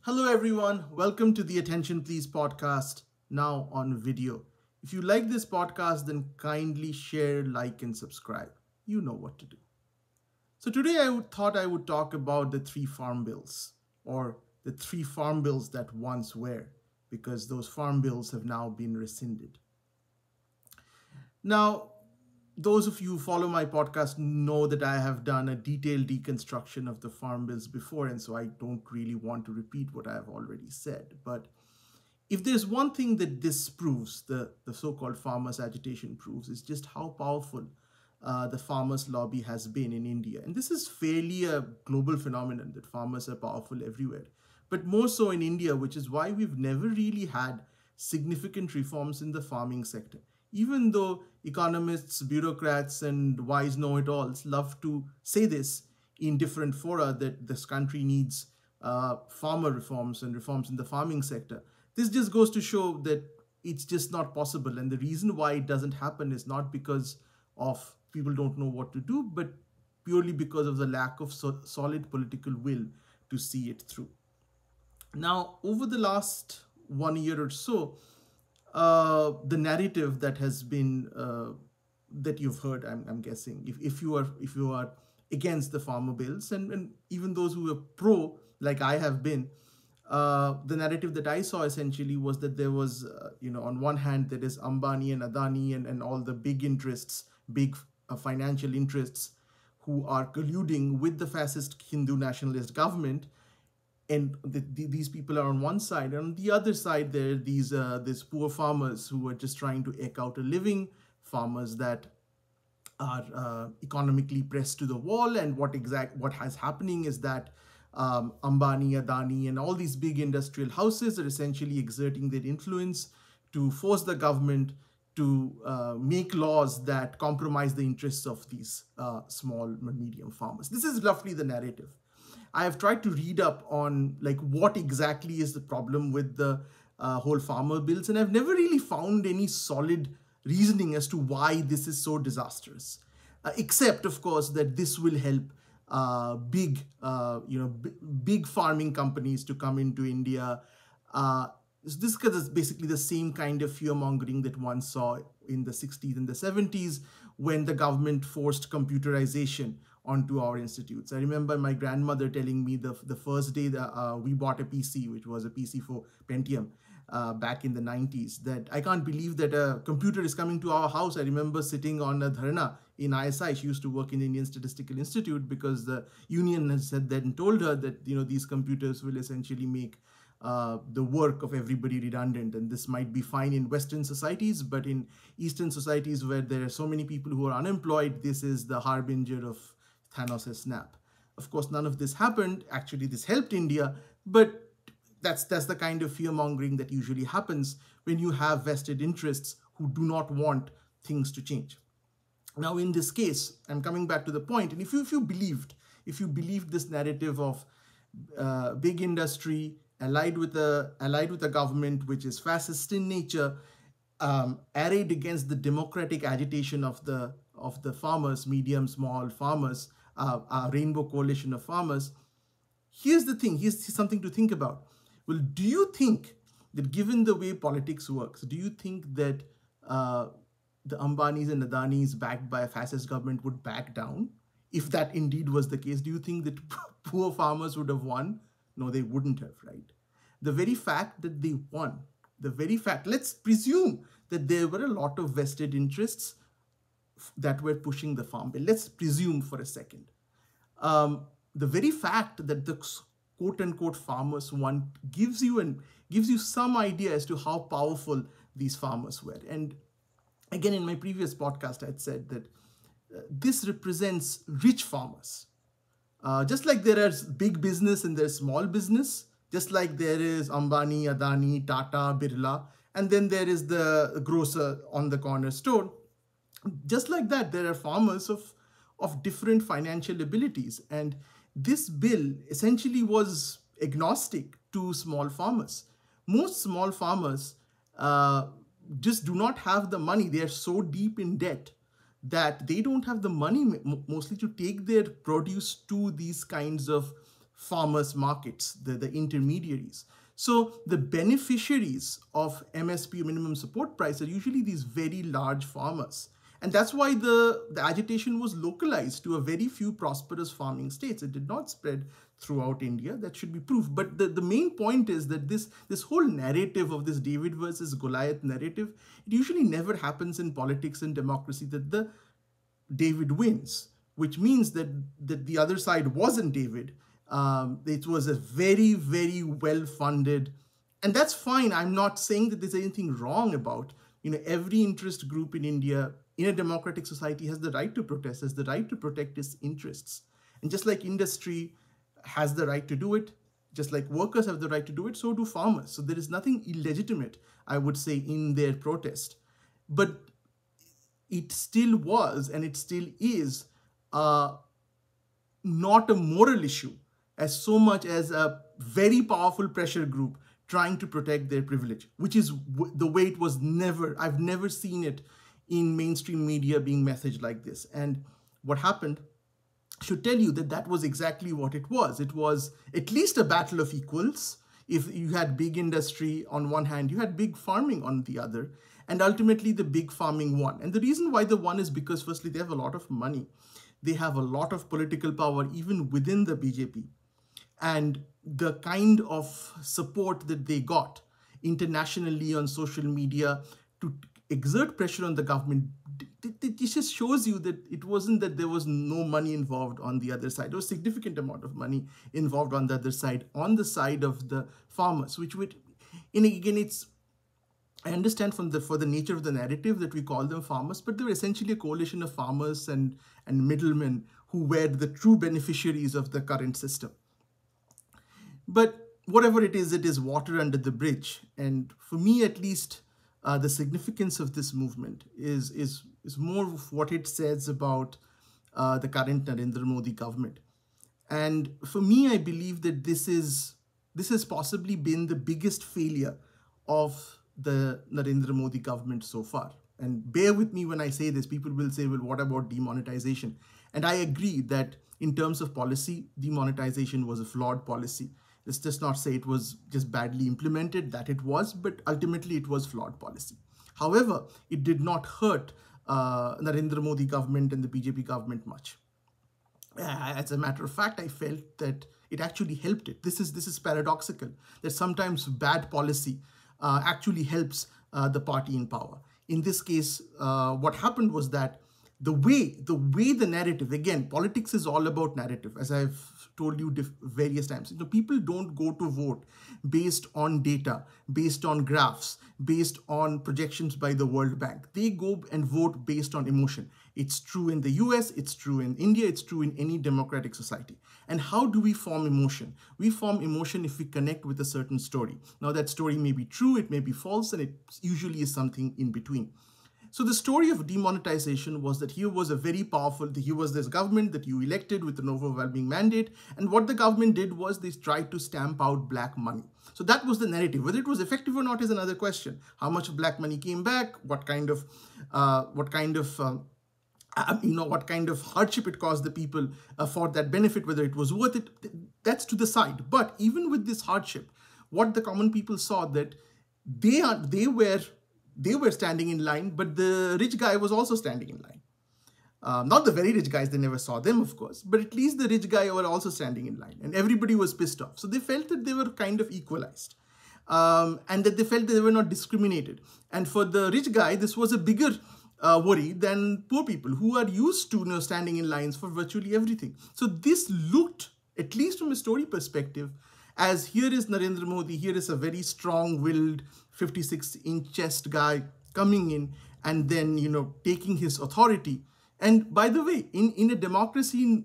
Hello everyone, welcome to the Attention Pliss Podcast, now on video. If you like this podcast, then kindly share, like and subscribe. You know what to do. So today thought I would talk about the three farm bills, or the three farm bills that once were, because those farm bills have now been rescinded. Now, those of you who follow my podcast know that I have done a detailed deconstruction of the farm bills before, and so I don't really want to repeat what I have already said. But if there's one thing that this proves, the so-called farmers' agitation proves, is just how powerful the farmers' lobby has been in India. And this is fairly a global phenomenon that farmers are powerful everywhere, but more so in India, which is why we've never really had significant reforms in the farming sector. Even though economists, bureaucrats, and wise know-it-alls love to say this in different fora that this country needs farmer reforms and reforms in the farming sector, this just goes to show that it's just not possible. And the reason why it doesn't happen is not because of people don't know what to do, but purely because of the lack of solid political will to see it through. Now, over the last 1 year or so, the narrative that has been that you've heard, I'm guessing, if you are against the farmer bills, and even those who are pro, like I have been, the narrative that I saw essentially was that there was, on one hand, there is Ambani and Adani and all the big interests, big financial interests who are colluding with the fascist Hindu nationalist government. And these people are on one side, and on the other side, there are these poor farmers who are just trying to eke out a living, farmers that are economically pressed to the wall. And what has happening is that Ambani, Adani, and all these big industrial houses are essentially exerting their influence to force the government to make laws that compromise the interests of these small and medium farmers. This is roughly the narrative. I have tried to read up on what exactly is the problem with the whole farmer bills, and I've never really found any solid reasoning as to why this is so disastrous. Except, of course, that this will help big farming companies to come into India. This is basically the same kind of fear-mongering that one saw in the 60s and the 70s when the government forced computerization onto our institutes. I remember my grandmother telling me the first day that we bought a PC, which was a PC for Pentium back in the 90s, that I can't believe that a computer is coming to our house. I remember sitting on a dharna in ISI. She used to work in the Indian Statistical Institute because the union has said that and told her that these computers will essentially make the work of everybody redundant, and this might be fine in Western societies, but in Eastern societies where there are so many people who are unemployed, this is the harbinger of Thanos' snap. Of course, none of this happened. Actually, this helped India, but that's the kind of fear-mongering that usually happens when you have vested interests who do not want things to change. Now, in this case, I'm coming back to the point, and if you believed this narrative of big industry allied with a government which is fascist in nature, arrayed against the democratic agitation of the farmers, medium, small farmers, a rainbow coalition of farmers. Here's the thing, here's something to think about. Well, do you think that given the way politics works, do you think that the Ambanis and Adanis backed by a fascist government would back down? If that indeed was the case, do you think that poor farmers would have won? No, they wouldn't have, right? The very fact that they won, let's presume that there were a lot of vested interests that were pushing the farm bill. Let's presume for a second. The very fact that the quote-unquote farmers won gives you some idea as to how powerful these farmers were. And again, in my previous podcast, I had said that this represents rich farmers. Just like there is big business and there's small business, just like there is Ambani, Adani, Tata, Birla, and then there is the grocer on the corner store. Just like that, there are farmers of different financial abilities. And this bill essentially was agnostic to small farmers. Most small farmers just do not have the money. They are so deep in debt that they don't have the money mostly to take their produce to these kinds of farmers' markets, the intermediaries. So the beneficiaries of MSP, minimum support price, are usually these very large farmers. And that's why the agitation was localized to a very few prosperous farming states. It did not spread throughout India. That should be proof. But the main point is that this whole narrative of this David versus Goliath narrative, it usually never happens in politics and democracy, that the David wins, which means that the other side wasn't David. It was a very, very well-funded, and that's fine. I'm not saying that there's anything wrong about, every interest group in India, in a democratic society, has the right to protest, has the right to protect its interests. And just like industry has the right to do it, just like workers have the right to do it, so do farmers. So there is nothing illegitimate, I would say, in their protest. But it still was, and it still is, not a moral issue as so much as a very powerful pressure group trying to protect their privilege, which is the way it was never, I've never seen it in mainstream media being messaged like this. And what happened should tell you that that was exactly what it was. It was at least a battle of equals. If you had big industry on one hand, you had big farming on the other, and ultimately the big farming won. And the reason why they won is because firstly, they have a lot of money. They have a lot of political power even within the BJP. And the kind of support that they got internationally on social media to exert pressure on the government, it just shows you that it wasn't that there was no money involved on the other side. There was a significant amount of money involved on the other side, on the side of the farmers, which would, and again, it's, I understand for the nature of the narrative that we call them farmers, but they were essentially a coalition of farmers and middlemen who were the true beneficiaries of the current system. But whatever it is water under the bridge. And for me, at least, the significance of this movement is more of what it says about the current Narendra Modi government. And for me, I believe that this has possibly been the biggest failure of the Narendra Modi government so far. And bear with me when I say this. People will say, well, what about demonetization? And I agree that in terms of policy, demonetization was a flawed policy. Let's just not say it was just badly implemented, that it was, but ultimately it was flawed policy. However, it did not hurt Narendra Modi government and the BJP government much. As a matter of fact, I felt that it actually helped it. This is paradoxical, that sometimes bad policy actually helps the party in power. In this case, what happened was that the way the narrative, again, politics is all about narrative, as I've told you various times. People don't go to vote based on data, based on graphs, based on projections by the World Bank. They go and vote based on emotion. It's true in the US, it's true in India, it's true in any democratic society. And how do we form emotion? We form emotion if we connect with a certain story. Now, that story may be true, it may be false, and it usually is something in between. So the story of demonetization was that here was this government that you elected with an overwhelming mandate. And what the government did was they tried to stamp out black money. So that was the narrative. Whether it was effective or not is another question. How much of black money came back? What kind of hardship it caused the people for that benefit, whether it was worth it, that's to the side. But even with this hardship, what the common people saw, that they were standing in line, but the rich guy was also standing in line. Not the very rich guys, they never saw them, of course, but at least the rich guy were also standing in line, and everybody was pissed off. So they felt that they were kind of equalized, and that they felt that they were not discriminated. And for the rich guy, this was a bigger worry than poor people who are used to standing in lines for virtually everything. So this looked, at least from a story perspective, as here is Narendra Modi, here is a very strong-willed 56-inch chest guy coming in and then, taking his authority. And by the way, in a democracy,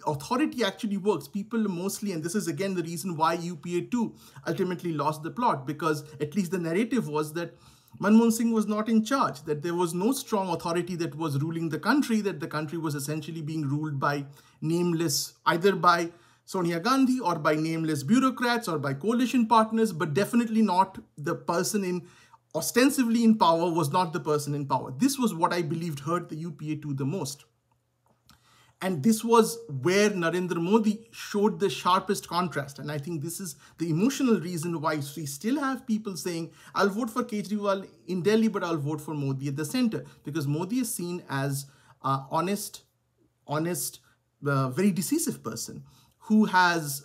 authority actually works. People mostly, and this is again the reason why UPA 2 ultimately lost the plot, because at least the narrative was that Manmohan Singh was not in charge, that there was no strong authority that was ruling the country, that the country was essentially being ruled by nameless, either by Sonia Gandhi or by nameless bureaucrats or by coalition partners, but definitely not the person ostensibly in power was not the person in power. This was what I believed hurt the UPA 2 the most. And this was where Narendra Modi showed the sharpest contrast. And I think this is the emotional reason why we still have people saying, I'll vote for Kejriwal in Delhi, but I'll vote for Modi at the center. Because Modi is seen as honest, very decisive person who has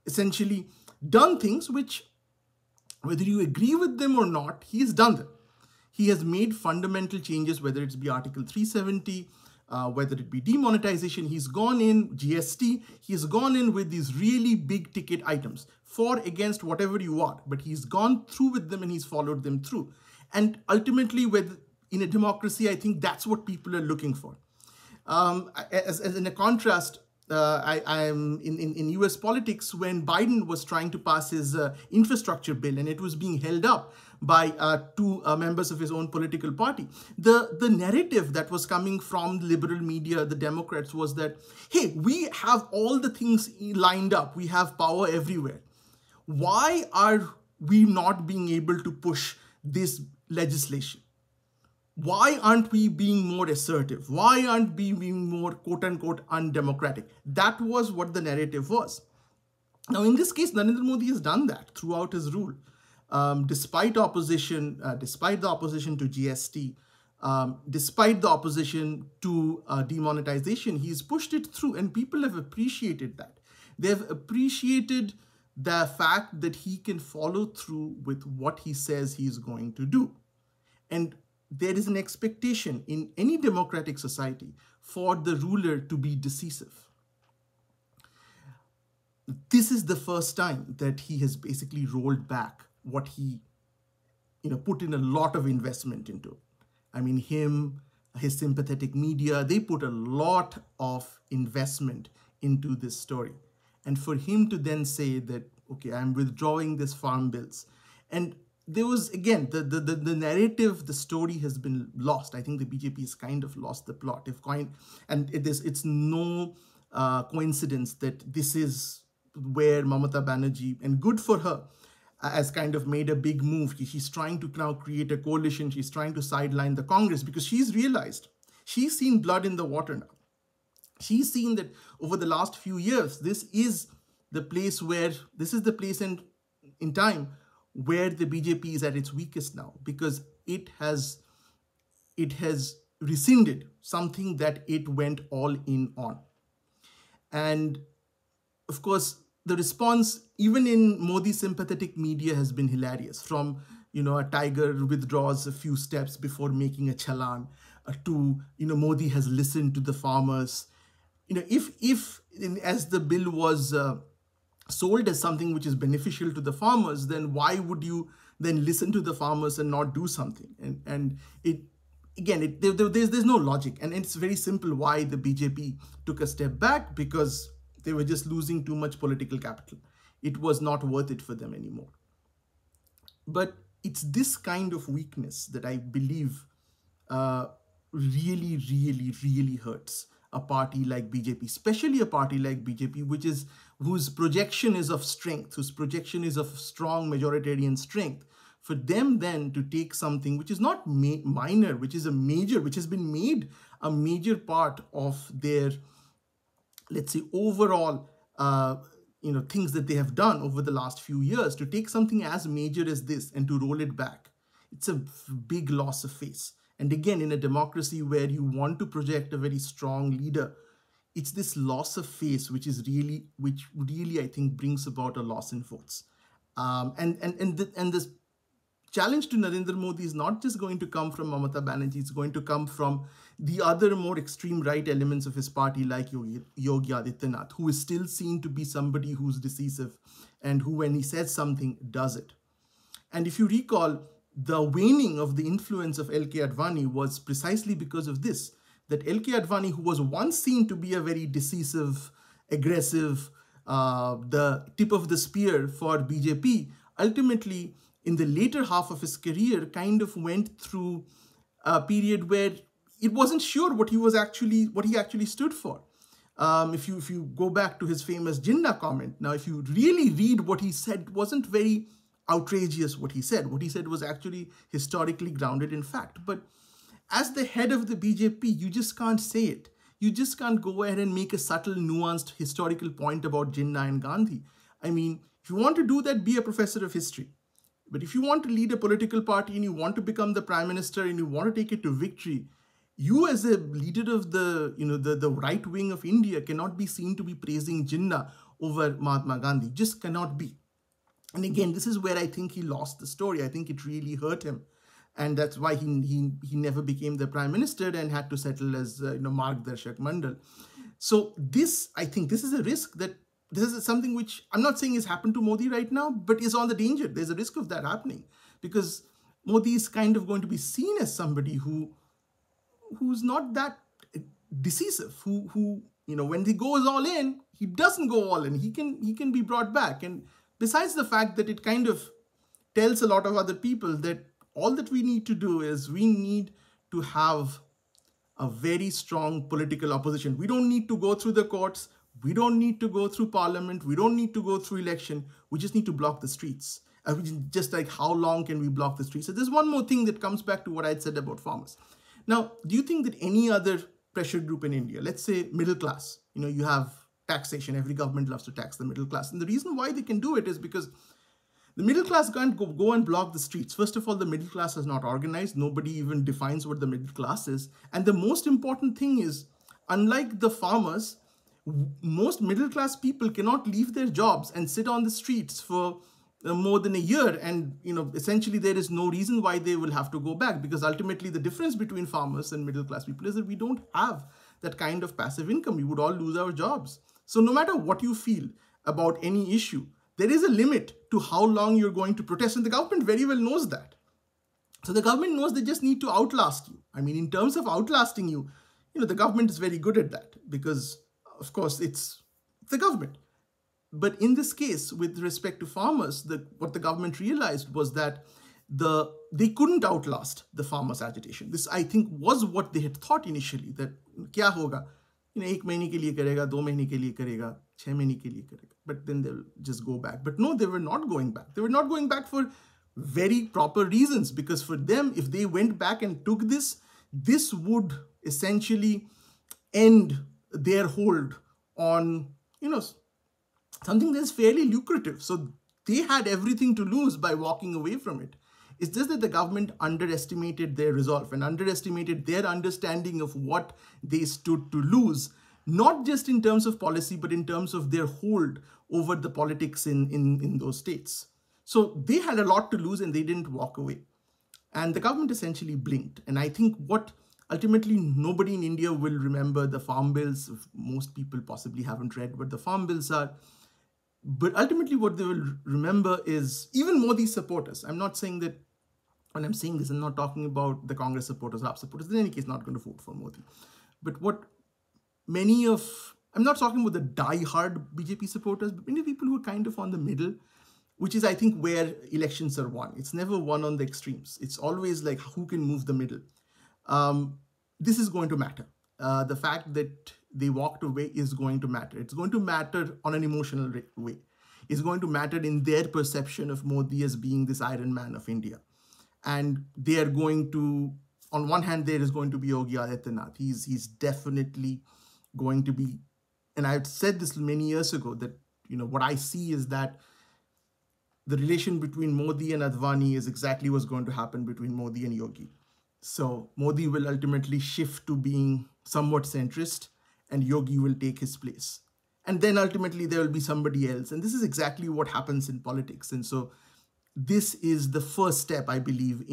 essentially done things which, whether you agree with them or not, he has done them. He has made fundamental changes, whether it's be Article 370, whether it be demonetization. He's gone in, GST, he's gone in with these really big ticket items, for, against, whatever you want, but he's gone through with them and he's followed them through. And ultimately, in a democracy, I think that's what people are looking for. As in a contrast, I am in US politics when Biden was trying to pass his infrastructure bill and it was being held up by two members of his own political party. The narrative that was coming from the liberal media, the Democrats, was that, hey, we have all the things lined up. We have power everywhere. Why are we not being able to push this legislation? Why aren't we being more assertive? Why aren't we being more, quote unquote, undemocratic? That was what the narrative was. Now, in this case, Narendra Modi has done that throughout his rule. Despite the opposition to GST, despite the opposition to demonetization, he's pushed it through, and people have appreciated that. They've appreciated the fact that he can follow through with what he says he's going to do. And there is an expectation in any democratic society for the ruler to be decisive. This is the first time that he has basically rolled back what he, put in a lot of investment into. I mean, his sympathetic media, they put a lot of investment into this story. And for him to then say that, okay, I'm withdrawing this farm bills. And there was, again, the narrative, the story has been lost. I think the BJP has kind of lost the plot. It's no coincidence that this is where Mamata Banerjee, and good for her, has kind of made a big move. She's trying to now create a coalition. She's trying to sideline the Congress because she's realized, she's seen blood in the water now. She's seen that over the last few years, this is the place in time where the BJP is at its weakest now, because it has rescinded something that it went all in on. And of course, the response, even in Modi's sympathetic media, has been hilarious. From, a tiger withdraws a few steps before making a challan, to, Modi has listened to the farmers. As the bill was sold as something which is beneficial to the farmers, then why would you then listen to the farmers and not do something? There's no logic. And it's very simple why the BJP took a step back, because they were just losing too much political capital. It was not worth it for them anymore. But it's this kind of weakness that I believe really, really, really hurts a party like BJP, especially a party like BJP, whose projection is of strength, whose projection is of strong majoritarian strength. For them then to take something which is not minor, which is a major, which has been made a major part of their, let's say, overall, things that they have done over the last few years, to take something as major as this and to roll it back, it's a big loss of face. And again, in a democracy where you want to project a very strong leader, it's this loss of face which really I think brings about a loss in votes. And this challenge to Narendra Modi is not just going to come from Mamata Banerjee, it's going to come from the other more extreme right elements of his party, like Yogi Adityanath, who is still seen to be somebody who's decisive and who, when he says something, does it. And if you recall, the waning of the influence of L.K. Advani was precisely because of this, that L.K. Advani, who was once seen to be a very decisive, aggressive, the tip of the spear for BJP, ultimately, in the later half of his career, kind of went through a period where it wasn't sure what he actually stood for. If you go back to his famous Jinnah comment, now if you really read what he said, it wasn't very outrageous what he said. What he said was actually historically grounded in fact. But as the head of the BJP, you just can't say it. you just can't go ahead and make a subtle, nuanced historical point about Jinnah and Gandhi. I mean, if you want to do that, be a professor of history. But if you want to lead a political party and you want to become the prime minister and you want to take it to victory, you as a leader of the right wing of India cannot be seen to be praising Jinnah over Mahatma Gandhi. Just cannot be. And again, this is where I think he lost the story. I think it really hurt him. And that's why he never became the prime minister and had to settle as Margdarshak Mandal. So I think this is a risk that this is something which I'm not saying has happened to Modi right now, but is on the danger. There's a risk of that happening because Modi is kind of going to be seen as somebody who's not that decisive, who when he goes all in, he doesn't go all in. He can be brought back. And besides the fact that it kind of tells a lot of other people that all that we need to do is we need to have a very strong political opposition. We don't need to go through the courts. We don't need to go through parliament. We don't need to go through election. We just need to block the streets. Just like how long can we block the streets? So there's one more thing that comes back to what I'd said about farmers. Now, do you think that any other pressure group in India, let's say middle class, you have taxation. Every government loves to tax the middle class. And the reason why they can do it is because the middle class can't go and block the streets. First of all, the middle class is not organized. Nobody even defines what the middle class is. And the most important thing is, unlike the farmers, most middle class people cannot leave their jobs and sit on the streets for more than a year. And, essentially there is no reason why they will have to go back, because ultimately the difference between farmers and middle class people is that we don't have that kind of passive income. We would all lose our jobs. So no matter what you feel about any issue, there is a limit to how long you're going to protest. And the government very well knows that. So the government knows they just need to outlast you. I mean, in terms of outlasting you, the government is very good at that because, of course, it's the government. But in this case, with respect to farmers, what the government realized was that they couldn't outlast the farmers' agitation. This, I think, was what they had thought initially, that kya hoga? 1 महीने के लिए करेगा, 2 महीने के लिए करेगा, 6 महीने के लिए करेगा. But then they'll just go back. But no, they were not going back. They were not going back for very proper reasons, because for them, if they went back and took this would essentially end their hold on, something that's fairly lucrative. So they had everything to lose by walking away from it. It's just that the government underestimated their resolve and underestimated their understanding of what they stood to lose, not just in terms of policy, but in terms of their hold over the politics in those states. So they had a lot to lose and they didn't walk away. And the government essentially blinked. And I think what ultimately nobody in India will remember the farm bills. Most people possibly haven't read what the farm bills are. But ultimately what they will remember is even Modi's supporters. I'm not saying that when I'm saying this, I'm not talking about the Congress supporters, RAP supporters, in any case, not going to vote for Modi. But I'm not talking about the die-hard BJP supporters, but many people who are kind of on the middle, which is, I think, where elections are won. It's never won on the extremes. It's always like who can move the middle. This is going to matter. The fact that they walked away is going to matter. It's going to matter on an emotional way. It's going to matter in their perception of Modi as being this Iron Man of India. And they are going to, on one hand, there is going to be Yogi Adityanath. He's definitely going to be, and I've said this many years ago, that, what I see is that the relation between Modi and Advani is exactly what's going to happen between Modi and Yogi. So Modi will ultimately shift to being somewhat centrist and Yogi will take his place. And then ultimately there will be somebody else. And this is exactly what happens in politics. And so this is the first step, I believe,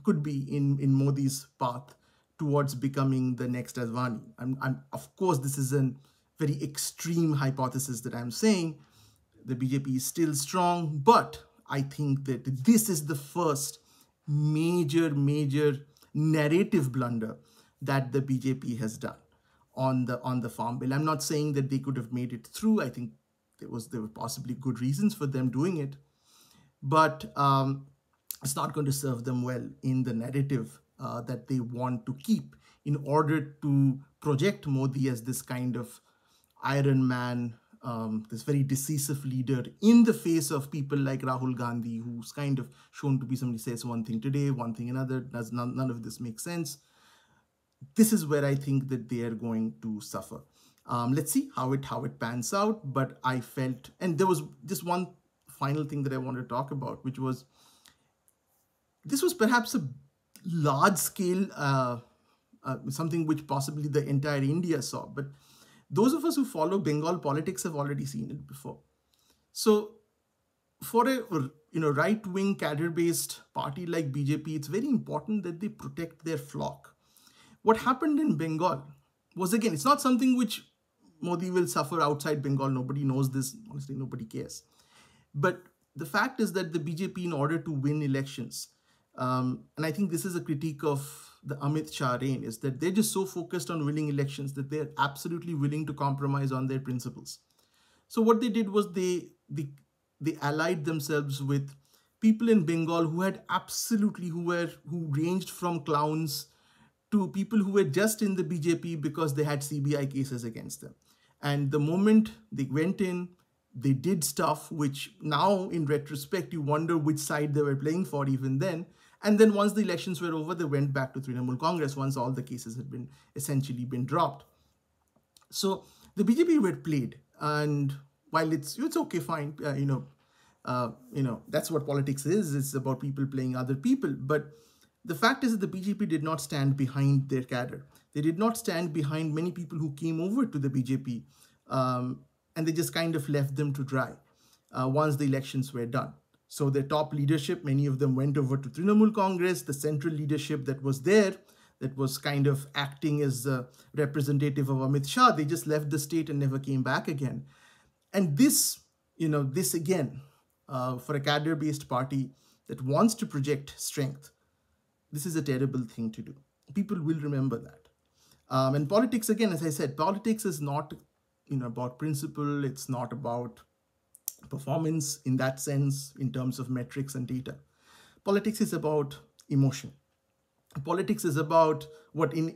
could be in Modi's path towards becoming the next Advani. Of course, this is a very extreme hypothesis that I'm saying. The BJP is still strong, but I think that this is the first major narrative blunder that the BJP has done on the farm bill. I'm not saying that they could have made it through. I think there were possibly good reasons for them doing it, but it's not going to serve them well in the narrative that they want to keep in order to project Modi as this kind of Iron Man, this very decisive leader in the face of people like Rahul Gandhi, who's kind of shown to be somebody says one thing today, one thing another, none of this makes sense. this is where I think that they are going to suffer. Let's see how it pans out. But I felt, and there was just one final thing that I wanted to talk about, which was this was perhaps a large scale something which possibly the entire India saw. But those of us who follow Bengal politics have already seen it before. So for a right-wing cadre-based party like BJP, it's very important that they protect their flock. What happened in Bengal was, again, it's not something which Modi will suffer outside Bengal. Nobody knows this. Honestly, nobody cares. But the fact is that the BJP, in order to win elections, and I think this is a critique of the Amit Shah reign, is that they're just so focused on winning elections that they're absolutely willing to compromise on their principles. So what they did was they allied themselves with people in Bengal who ranged from clowns to people who were just in the BJP because they had CBI cases against them. And the moment they went in, they did stuff which now, in retrospect, you wonder which side they were playing for even then. And then once the elections were over, they went back to Trinamool Congress once all the cases had been essentially dropped. So the BJP were played, and while it's okay, fine, that's what politics is. It's about people playing other people. But the fact is that the BJP did not stand behind their cadre. They did not stand behind many people who came over to the BJP, and they just kind of left them to dry once the elections were done. So their top leadership, many of them went over to Trinamool Congress. The central leadership that was there, that was kind of acting as a representative of Amit Shah, they just left the state and never came back again. And this again, for a cadre-based party that wants to project strength, this is a terrible thing to do. People will remember that. And politics, again, as I said, politics is not about principle. It's not about performance in that sense, in terms of metrics and data. Politics is about emotion. Politics is about what in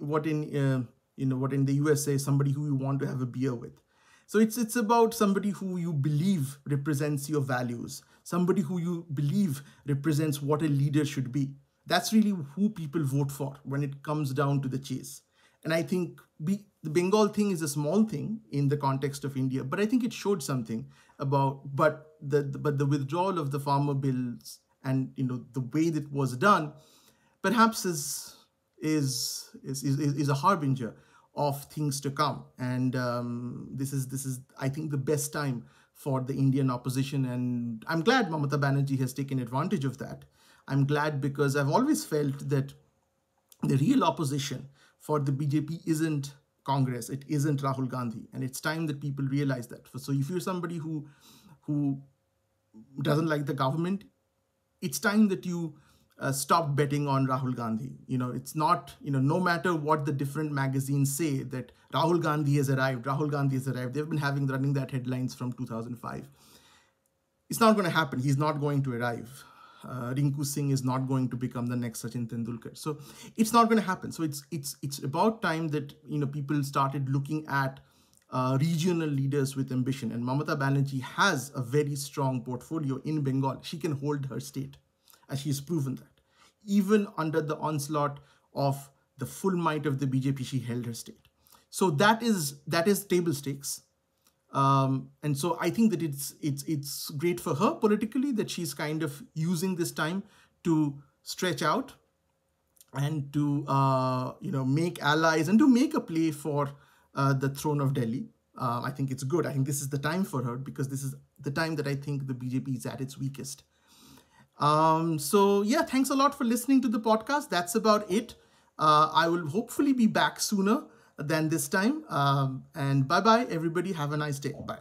the USA, somebody who you want to have a beer with. So it's about somebody who you believe represents your values, somebody who you believe represents what a leader should be. That's really who people vote for when it comes down to the chase. And I think the Bengal thing is a small thing in the context of India, but I think it showed something about the withdrawal of the farmer bills and the way that was done, perhaps is a harbinger of things to come. And this is I think the best time for the Indian opposition, and I'm glad Mamata Banerjee has taken advantage of that. I'm glad because I've always felt that the real opposition for the BJP isn't Congress, it isn't Rahul Gandhi, and it's time that people realize that. So if you're somebody who doesn't like the government, it's time that you stop betting on Rahul Gandhi. It's not, no matter what the different magazines say that Rahul Gandhi has arrived, Rahul Gandhi has arrived. They've been running that headlines from 2005. It's not going to happen. He's not going to arrive. Rinku Singh is not going to become the next Sachin Tendulkar. So it's not going to happen. So it's about time that people started looking at regional leaders with ambition. And Mamata Banerjee has a very strong portfolio in Bengal. She can hold her state, and she's proven that. Even under the onslaught of the full might of the BJP, she held her state. So that is table stakes. And so I think that it's great for her politically that she's kind of using this time to stretch out and to make allies and to make a play for the throne of Delhi. I think it's good. I think this is the time for her because this is the time that I think the BJP is at its weakest. So yeah, thanks a lot for listening to the podcast. That's about it. I will hopefully be back sooner than this time. And bye-bye, everybody. Have a nice day. Bye.